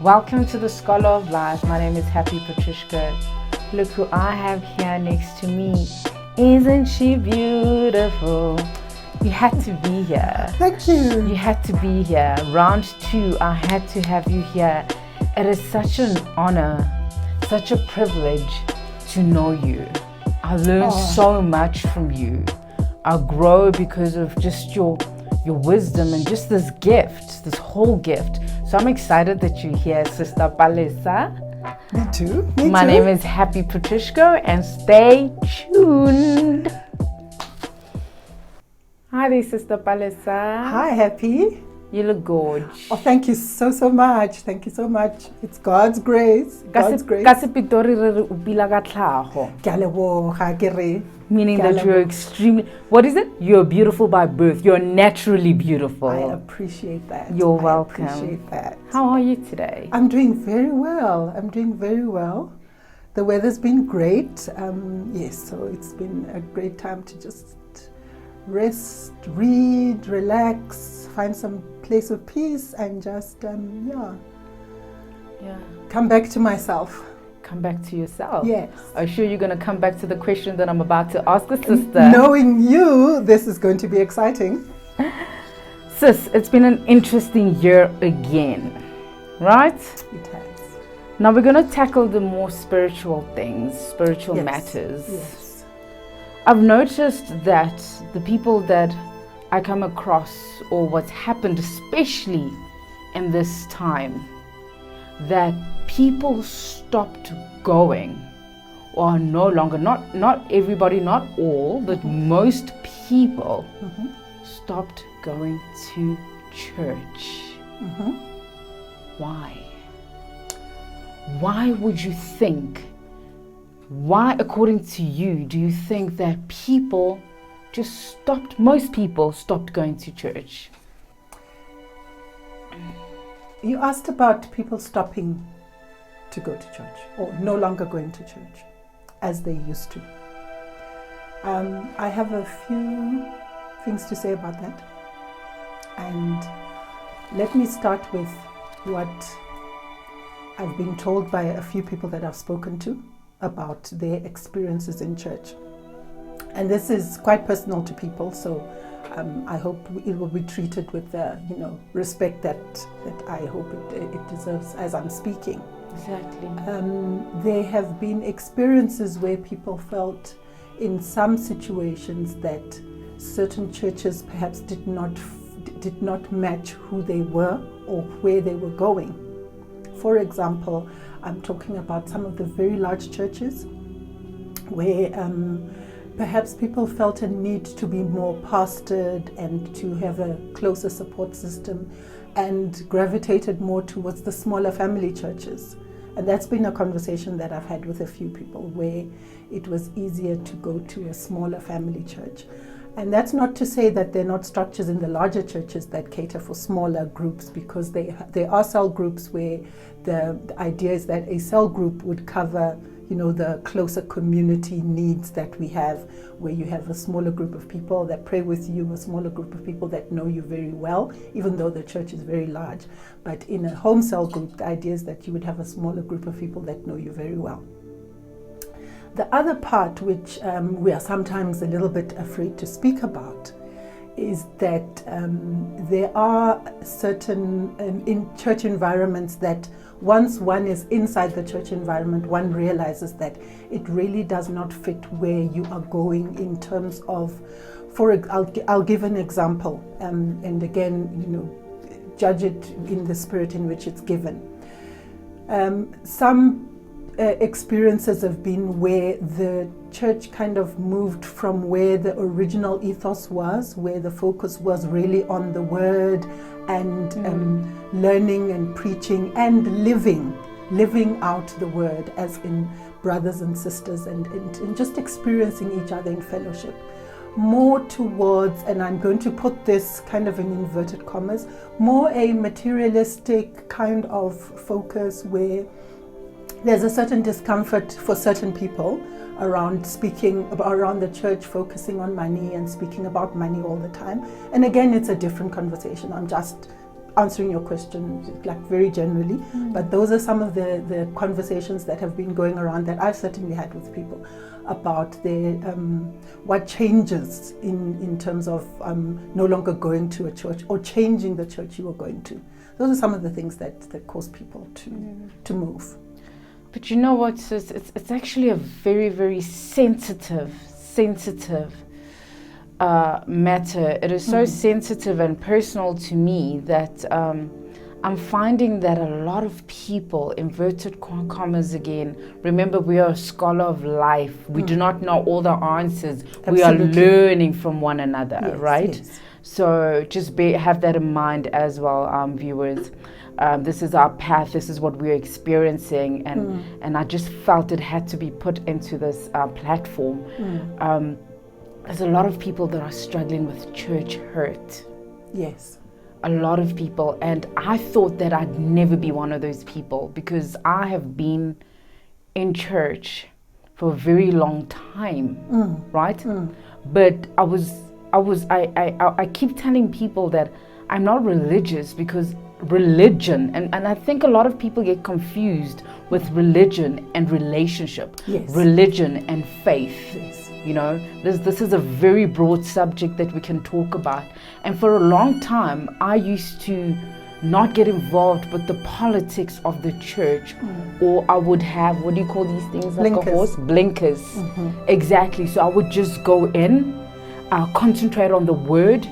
Welcome to the Scholar of Life. My name is Happy Patrishka. Look who I have here next to me. Isn't she beautiful? You had to be here. Thank you. You had to be here. Round 2, I had to have you here. It is such an honor, such a privilege to know you. I learn so much from you. I grow because of just your wisdom and just this gift, this whole gift. So I'm excited that you're here, Sister Palesa. Me too. My name is Happy Patrishka, and stay tuned. Hi there, Sister Palesa. Hi, Happy. You look gorgeous. Oh, thank you so much. Thank you so much. It's God's grace. God's grace. Meaning that you're extremely, what is it? You're beautiful by birth. You're naturally beautiful. I appreciate that. You're welcome. I appreciate that. How are you today? I'm doing very well. The weather's been great. Yes, so it's been a great time to just rest, read, relax, find some place of peace, and just come back to myself. Come back to yourself. Yes. Are you sure you're going to come back to the question that I'm about to ask a sister? Knowing you, this is going to be exciting. Sis, it's been an interesting year again, right? It has. Now we're going to tackle the more spiritual things, spiritual matters. Yes. I've noticed that the people that I come across, or what's happened, especially in this time, that people stopped going, or are no longer, not everybody, not all, but most people stopped going to church. Why? Why would you think, why, according to you, do you think that people just stopped, most people stopped going to church? You asked about people stopping to go to church, or no longer going to church as they used to. I have a few things to say about that. And let me start with what I've been told by a few people that I've spoken to about their experiences in church. And this is quite personal to people, so I hope it will be treated with the respect that I hope it deserves as I'm speaking. Exactly. There have been experiences where people felt in some situations that certain churches perhaps did not match who they were or where they were going. For example, I'm talking about some of the very large churches where perhaps people felt a need to be more pastored and to have a closer support system, and gravitated more towards the smaller family churches. And that's been a conversation that I've had with a few people, where it was easier to go to a smaller family church. And that's not to say that there are not structures in the larger churches that cater for smaller groups, because there are cell groups where the idea is that a cell group would cover the closer community needs that we have, where you have a smaller group of people that pray with you, a smaller group of people that know you very well, even though the church is very large. But in a home cell group, the idea is that you would have a smaller group of people that know you very well. The other part, which we are sometimes a little bit afraid to speak about, is that there are certain in church environments that once one is inside the church environment, one realizes that it really does not fit where you are going in terms of, I'll give an example, and again, judge it in the spirit in which it's given. Some experiences have been where the church kind of moved from where the original ethos was, where the focus was really on the word and learning and preaching and living out the word, as in brothers and sisters, and just experiencing each other in fellowship. More towards, and I'm going to put this kind of in inverted commas, more a materialistic kind of focus, where there's a certain discomfort for certain people around speaking around the church, focusing on money and speaking about money all the time. And again, it's a different conversation. I'm just answering your question like very generally, but those are some of the conversations that have been going around that I've certainly had with people about their what changes in terms of no longer going to a church or changing the church you were going to. Those are some of the things that cause people to move. But you know what, sis? It's actually a very, very sensitive matter. It is so sensitive and personal to me that I'm finding that a lot of people, inverted commas again, remember we are a scholar of life. We do not know all the answers. Absolutely. We are learning from one another, yes, right? Yes. So just have that in mind as well, viewers. This is our path, this is what we're experiencing, and I just felt it had to be put into this platform. There's a lot of people that are struggling with church hurt. Yes. A lot of people, and I thought that I'd never be one of those people because I have been in church for a very long time, right? But I keep telling people that I'm not religious because religion, and I think a lot of people get confused with religion and relationship, yes. Religion and faith. Yes. You know, this is a very broad subject that we can talk about. And for a long time, I used to not get involved with the politics of the church, or I would have, what do you call these things? Like blinkers. A horse? Blinkers. Exactly. So I would just go in, concentrate on the word,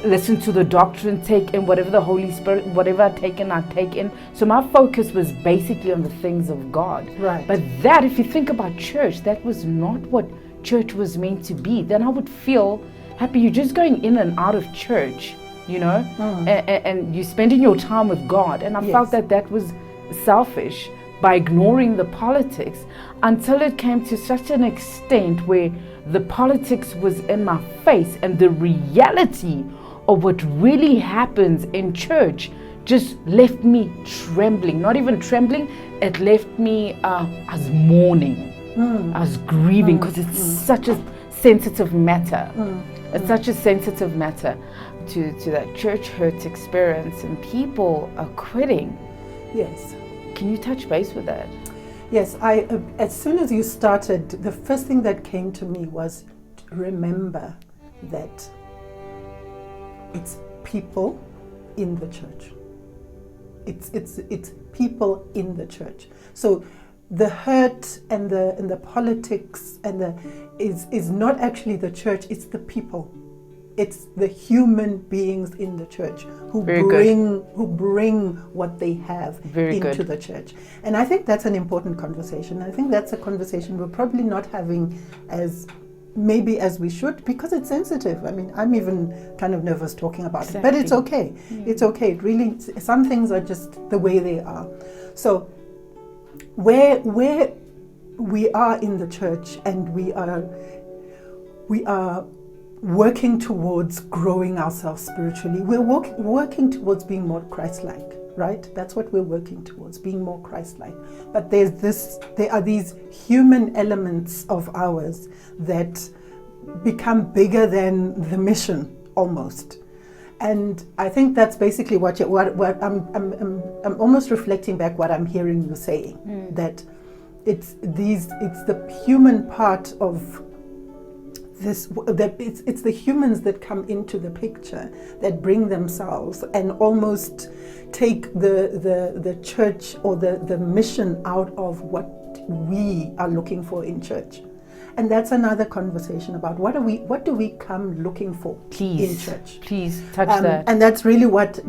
listen to the doctrine, take in whatever the Holy Spirit, whatever I take in. So my focus was basically on the things of God. Right. But that, if you think about church, that was not what church was meant to be. Then I would feel happy. You're just going in and out of church, you know, and you're spending your time with God. And I felt that was selfish by ignoring the politics until it came to such an extent where the politics was in my face and the reality of what really happens in church just left me trembling. Not even trembling, it left me as mourning, as grieving, because it's such a sensitive matter. It's such a sensitive matter to that church hurt experience, and people are quitting. Yes. Can you touch base with that? Yes, as soon as you started, the first thing that came to me was remember that it's people in the church. It's people in the church. So the hurt and the politics and is not actually the church, it's the people. It's the human beings in the church who bring what they have into the church. And I think that's an important conversation. I think that's a conversation we're probably not having as maybe as we should, because it's sensitive. I mean, I'm even kind of nervous talking about it, but it's okay. Yeah. It's okay. It really, some things are just the way they are. So where we are in the church and we are working towards growing ourselves spiritually. We're working towards being more Christ-like, right? That's what we're working towards, being more Christ-like. But there are these human elements of ours that become bigger than the mission almost. And I think that's basically what I'm almost reflecting back what I'm hearing you saying, that it's the human part of this, that it's the humans that come into the picture that bring themselves and almost take the church or the mission out of what we are looking for in church. And that's another conversation about what do we come looking for in church. Please touch that. And that's really what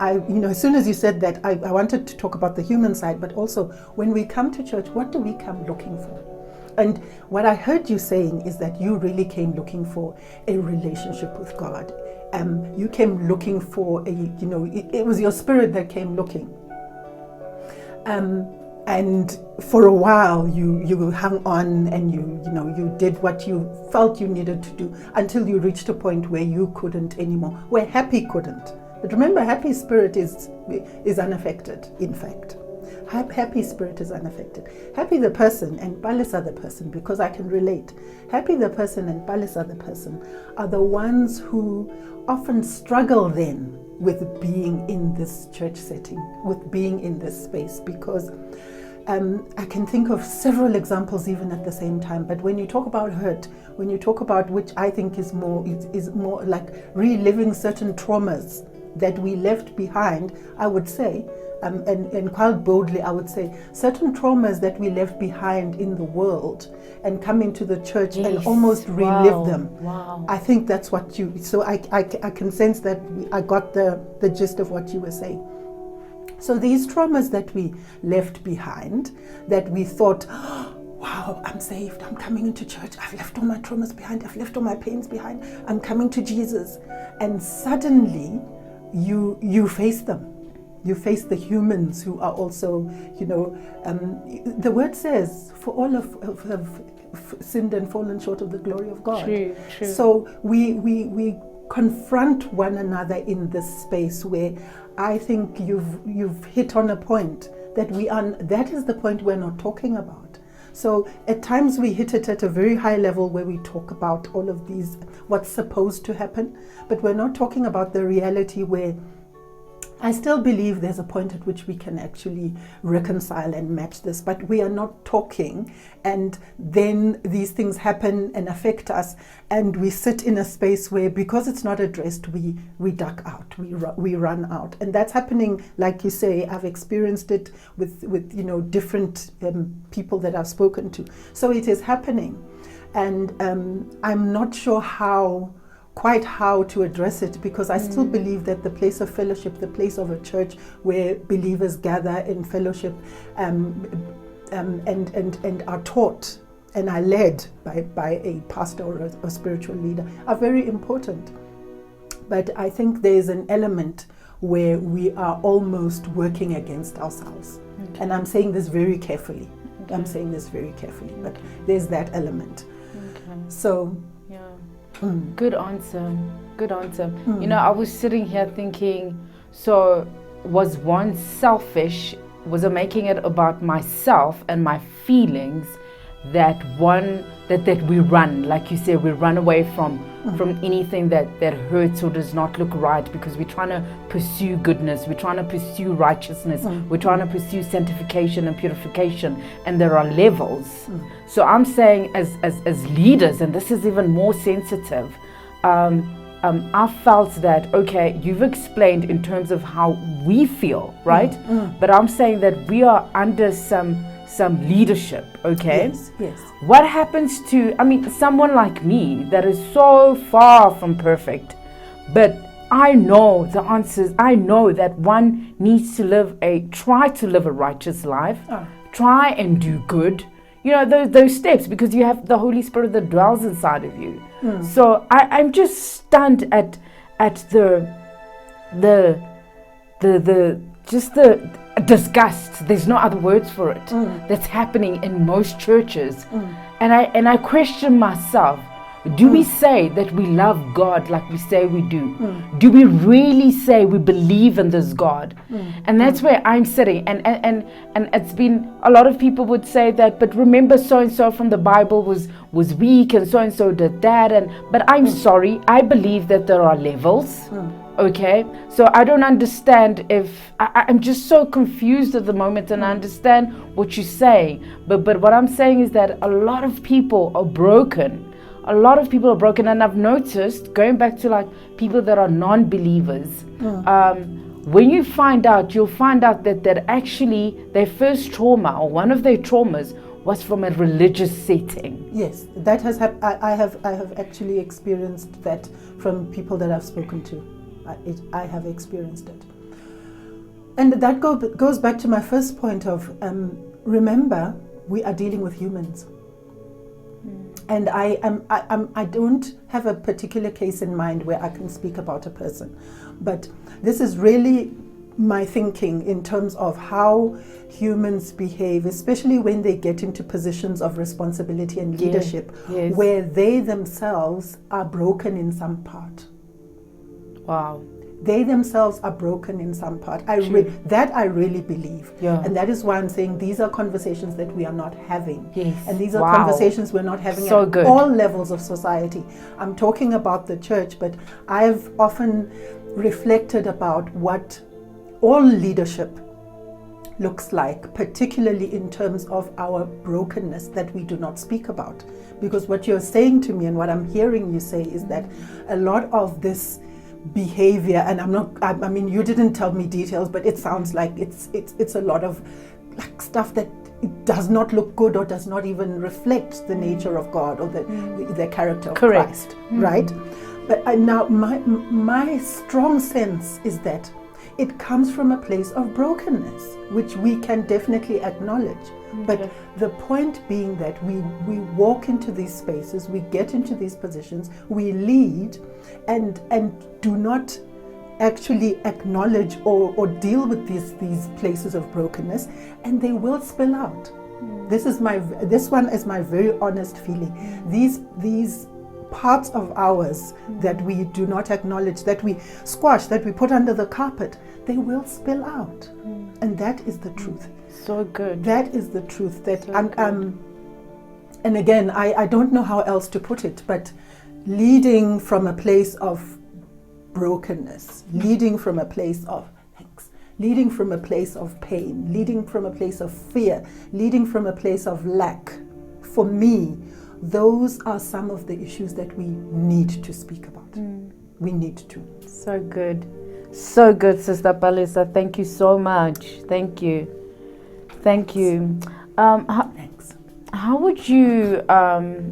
I, as soon as you said that, I wanted to talk about the human side, but also when we come to church, what do we come looking for? And what I heard you saying is that you really came looking for a relationship with God. You came looking for it was your spirit that came looking. And for a while you hung on and you did what you felt you needed to do until you reached a point where you couldn't anymore, where happy couldn't. But remember, happy spirit is unaffected, in fact. Happy spirit is unaffected. Happy the person and Palesa the person, because I can relate. Happy the person and Palesa the person are the ones who often struggle then with being in this church setting, with being in this space, because I can think of several examples even at the same time. But when you talk about hurt, when you talk about, which I think is more like reliving certain traumas that we left behind, I would say, and quite boldly, I would say, certain traumas that we left behind in the world and come into the church and almost relive them. Wow. I think that's what you, so I can sense that I got the gist of what you were saying. So these traumas that we left behind, that we thought, oh, wow, I'm saved, I'm coming into church, I've left all my traumas behind, I've left all my pains behind, I'm coming to Jesus. And suddenly you face them. You face the humans who are also, the word says, for all have sinned and fallen short of the glory of God. True. So we confront one another in this space where I think you've hit on a point that is the point we're not talking about. So at times we hit it at a very high level where we talk about all of these, what's supposed to happen, but we're not talking about the reality where I still believe there's a point at which we can actually reconcile and match this, but we are not talking, and then these things happen and affect us, and we sit in a space where, because it's not addressed, we duck out, we run out. And that's happening, like you say, I've experienced it with different people that I've spoken to. So it is happening, and I'm not sure quite how to address it, because I still believe that the place of fellowship, the place of a church where believers gather in fellowship and are taught and are led by a pastor or a spiritual leader are very important. But I think there is an element where we are almost working against ourselves. Okay. And I'm saying this very carefully. Okay. But there's that element. Okay. So Good answer. I was sitting here thinking, so was one selfish? Was I making it about myself and my feelings that we run, like you said, we run away from anything that hurts or does not look right, because we're trying to pursue goodness, we're trying to pursue righteousness, we're trying to pursue sanctification and purification, and there are levels. So I'm saying as leaders, and this is even more sensitive, I felt that, okay, you've explained in terms of how we feel, right? But I'm saying that we are under some leadership, okay? Yes. What happens to, someone like me that is so far from perfect, but I know the answers. I know that one needs to try to live a righteous life, try and do good, those steps, because you have the Holy Spirit that dwells inside of you. So I'm just stunned at the disgust, there's no other words for it, that's happening in most churches. And I question myself, do we say that we love God like we say we do? Do we really say we believe in this God? And that's where I'm sitting, and it's been, a lot of people would say that, but remember so and so from the Bible was weak, and so did that, but I'm sorry, I believe that there are levels. Okay, so I don't understand I'm just so confused at the moment, and I understand what you're saying, but what I'm saying is that a lot of people are broken. And I've noticed, going back to like people that are non-believers, when you'll find out that actually their first trauma, or one of their traumas, was from a religious setting. Yes, that has happened. I have actually experienced that from people that I've spoken to. I have experienced it. And that goes back to my first point of, remember, we are dealing with humans. And I don't have a particular case in mind where I can speak about a person. But this is really my thinking in terms of how humans behave, especially when they get into positions of responsibility and leadership, where they themselves are broken in some part. Wow. They themselves are broken in some part. I really believe. Yeah. And that is why I'm saying these are conversations that we are not having. Yes. And these are conversations we're not having so at good. all levels of society. I'm talking about the church, but I've often reflected about what all leadership looks like, particularly in terms of our brokenness that we do not speak about. Because what you're saying to me and what I'm hearing you say is that a lot of this behavior, and I mean, you didn't tell me details, but it sounds like it's a lot of like stuff that it does not look good or does not even reflect the nature of God or the character of Christ, right? But now my strong sense is that it comes from a place of brokenness, which we can definitely acknowledge. But the point being that we walk into these spaces, we get into these positions, we lead, and do not actually acknowledge or deal with these places of brokenness, and they will spill out. This one is my very honest feeling. These parts of ours that we do not acknowledge, that we squash, that we put under the carpet, they will spill out. And that is the truth. So good. That is the truth. That and again, I don't know how else to put it, but leading from a place of brokenness, leading from a place of leading from a place of pain, leading from a place of fear, leading from a place of lack. For me, those are some of the issues that we need to speak about. We need to. So good. So good, Sister Palesa. Thank you so much. Thank you. Thank you. Thanks. How would you,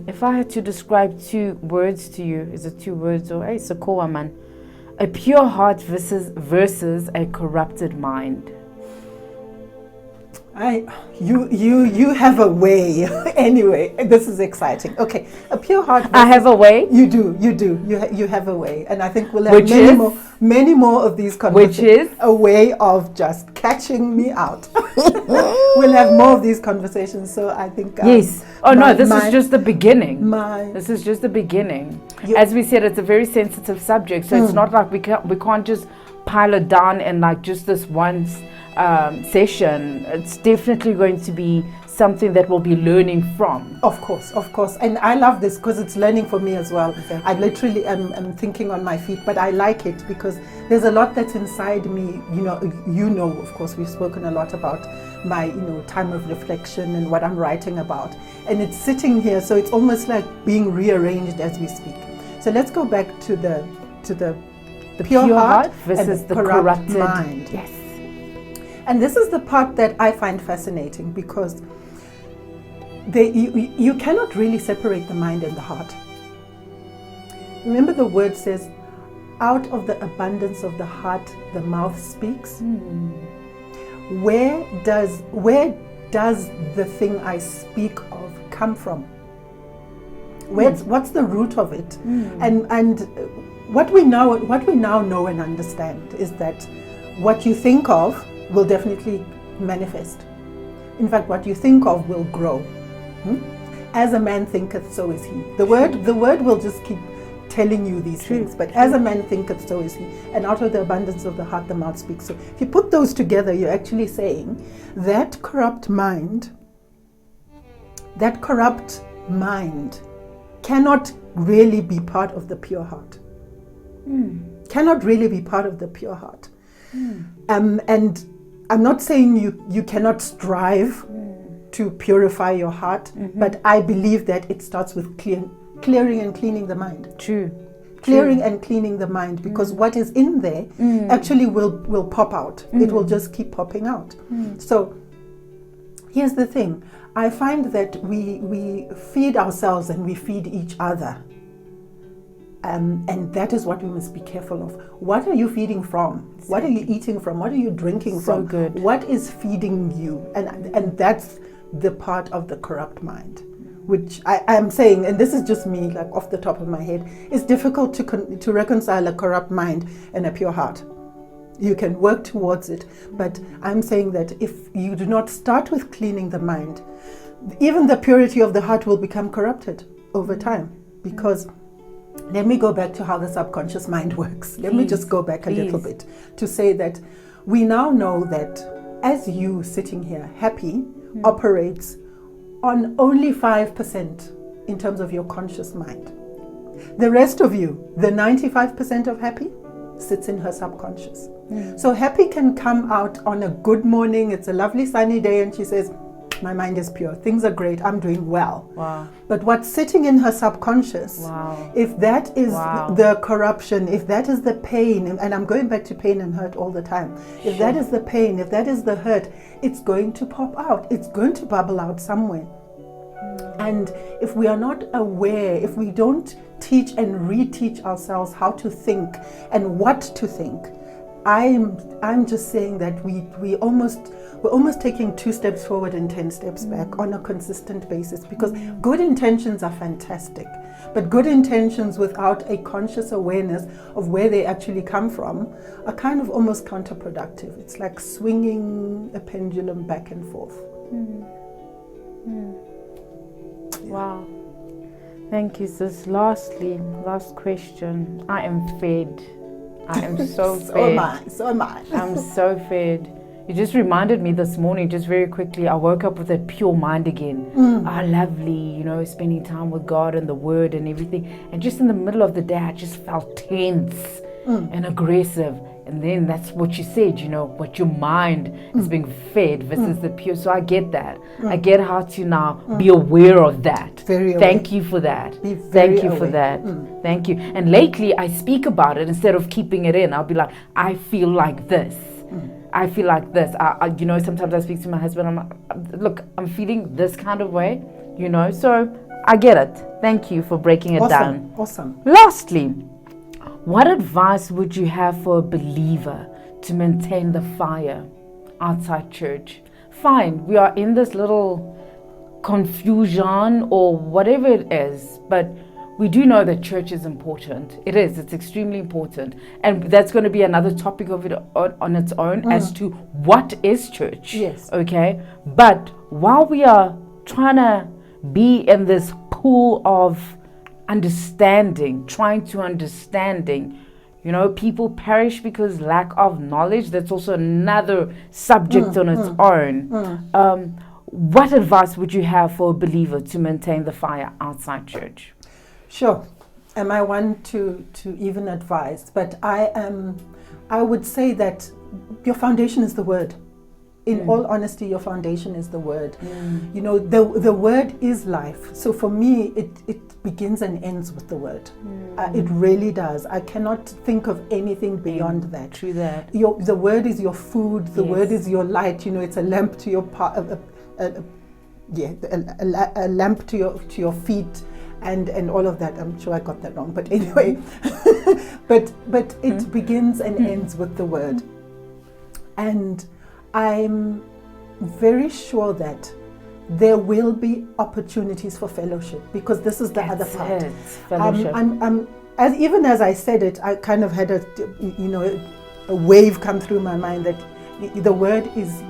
if I had to describe 2 words to you, is it 2 words or it's a koa man? A pure heart versus a corrupted mind. You have a way. Anyway, this is exciting. Okay, a pure heart. I have a way. You do. You have a way, and I think we'll have many more of these conversations. Which is a way of just catching me out. We'll have more of these conversations. So I think yes. Oh no, this is just the beginning. This is just the beginning. As we said, it's a very sensitive subject, so it's not like we can't just pile it down in like just this one session. It's definitely going to be something that we'll be learning from. Of course. And I love this because it's learning for me as well. Exactly. I literally am thinking on my feet, but I like it because there's a lot that's inside me. You know, of course, we've spoken a lot about my, time of reflection and what I'm writing about. And it's sitting here, so it's almost like being rearranged as we speak. So let's go back to the pure heart versus and the corrupted mind. Yes. And this is the part that I find fascinating because you cannot really separate the mind and the heart. Remember the word says, out of the abundance of the heart, the mouth speaks. Where does the thing I speak of come from? What's the root of it? And what we now know and understand is that what you think of will definitely manifest. In fact, what you think of will grow. As a man thinketh, so is he. The word will just keep telling you these things. But as a man thinketh, so is he. And out of the abundance of the heart, the mouth speaks. So if you put those together, you're actually saying that corrupt mind cannot really be part of the pure heart. Cannot really be part of the pure heart. And I'm not saying you cannot strive to purify your heart, but I believe that it starts with clearing and cleaning the mind. Clearing and cleaning the mind, because what is in there actually will pop out. It will just keep popping out. So here's the thing. I find that we feed ourselves and we feed each other. And that is what we must be careful of. What are you feeding from? Exactly. What are you eating from? What are you drinking from? Good. What is feeding you? And that's the part of the corrupt mind, which I am saying, and this is just me, like off the top of my head, it's difficult to reconcile a corrupt mind and a pure heart. You can work towards it, but I'm saying that if you do not start with cleaning the mind, even the purity of the heart will become corrupted over time, because let me go back to how the subconscious mind works. Let me just go back a little bit to say that we now know that as you sitting here, happy operates on only 5% in terms of your conscious mind. The rest of you, the 95% of happy, sits in her subconscious. So happy can come out on a good morning. It's a lovely sunny day and she says, my mind is pure. Things are great. I'm doing well. Wow. But what's sitting in her subconscious, Wow. if that is Wow. the corruption, if that is the pain, and I'm going back to pain and hurt all the time, if that is the pain, if that is the hurt, it's going to pop out. It's going to bubble out somewhere. And if we are not aware, if we don't teach and reteach ourselves how to think and what to think, I'm just saying that we're almost taking 2 steps forward and 10 steps back on a consistent basis, because good intentions are fantastic, but good intentions without a conscious awareness of where they actually come from are kind of almost counterproductive. It's like swinging a pendulum back and forth. Wow. Thank you, sis. Lastly, last question. I am fed. I am so fed. So am I. I'm so fed. You just reminded me this morning, just very quickly, I woke up with that pure mind again. Lovely, spending time with God and the Word and everything. And just in the middle of the day, I just felt tense and aggressive. And then that's what you said, what your mind is being fed versus the pure. So I get that. I get how to now be aware of that. Very aware. Thank you for that. Thank you for that. Thank you. And lately I speak about it instead of keeping it in. I'll be like, I feel like this. I feel like this. I sometimes I speak to my husband. I'm like, look, I'm feeling this kind of way, So I get it. Thank you for breaking it down. Awesome. Lastly, what advice would you have for a believer to maintain the fire outside church? Fine, we are in this little confusion or whatever it is, but we do know that church is important. It is. It's extremely important. And that's going to be another topic of it on its own as to what is church. Yes. Okay? But while we are trying to be in this pool of understanding, trying to understanding, people perish because lack of knowledge. That's also another subject on its own. What advice would you have for a believer to maintain the fire outside church? Sure. Am I one to even advise? But I would say that your foundation is the Word. In all honesty, your foundation is the Word. The Word is life. So for me, it begins and ends with the Word. It really does. I cannot think of anything beyond that. True that. The Word is your food. The Word is your light. It's a lamp to your a lamp to your feet. And all of that. I'm sure I got that wrong, but anyway, but it begins and ends with the Word, and I'm very sure that there will be opportunities for fellowship, because this is the other part. Fellowship. Even as I said it, I kind of had a wave come through my mind that the Word is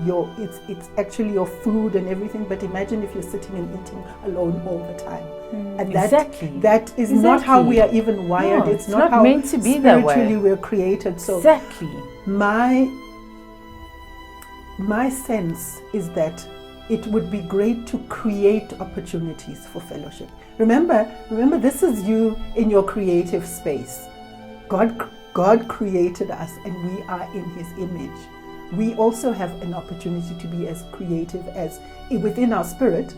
it's actually your food and everything. But imagine if you're sitting and eating alone all the time. And that is not how we are even wired. No, it's not how meant to be that way. Spiritually we're created. So my sense is that it would be great to create opportunities for fellowship. Remember, this is you in your creative space. God created us and we are in His image. We also have an opportunity to be as creative as within our spirit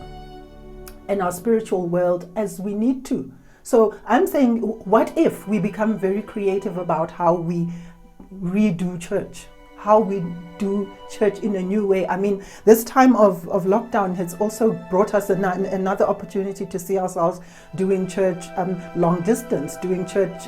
and our spiritual world as we need to. So I'm saying, what if we become very creative about how we redo church, how we do church in a new way? I mean, this time of lockdown has also brought us another opportunity to see ourselves doing church long distance, doing church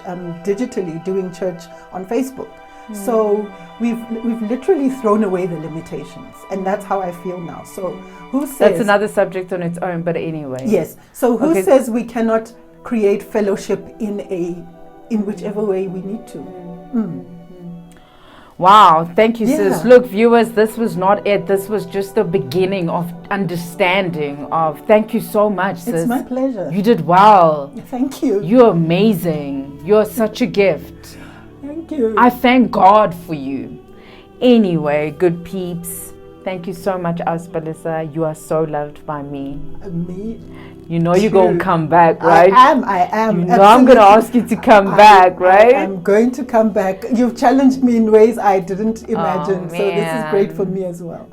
digitally, doing church on Facebook. So we've literally thrown away the limitations, and that's how I feel now. So who says that's another subject on its own, but anyway. Yes. So who says we cannot create fellowship in whichever way we need to? Wow, thank you, sis. Look, viewers, this was not it. This was just the beginning of understanding of. Thank you so much, sis. It's my pleasure. You did well. Thank you. You're amazing. You're such a gift. Thank you. I thank God for you. Anyway, good peeps, thank you so much, Palesa. You are so loved by me. Me? you know you're going to come back, right? I am. You know I'm going to ask you to come back, right? I'm going to come back. You've challenged me in ways I didn't imagine. So this is great for me as well.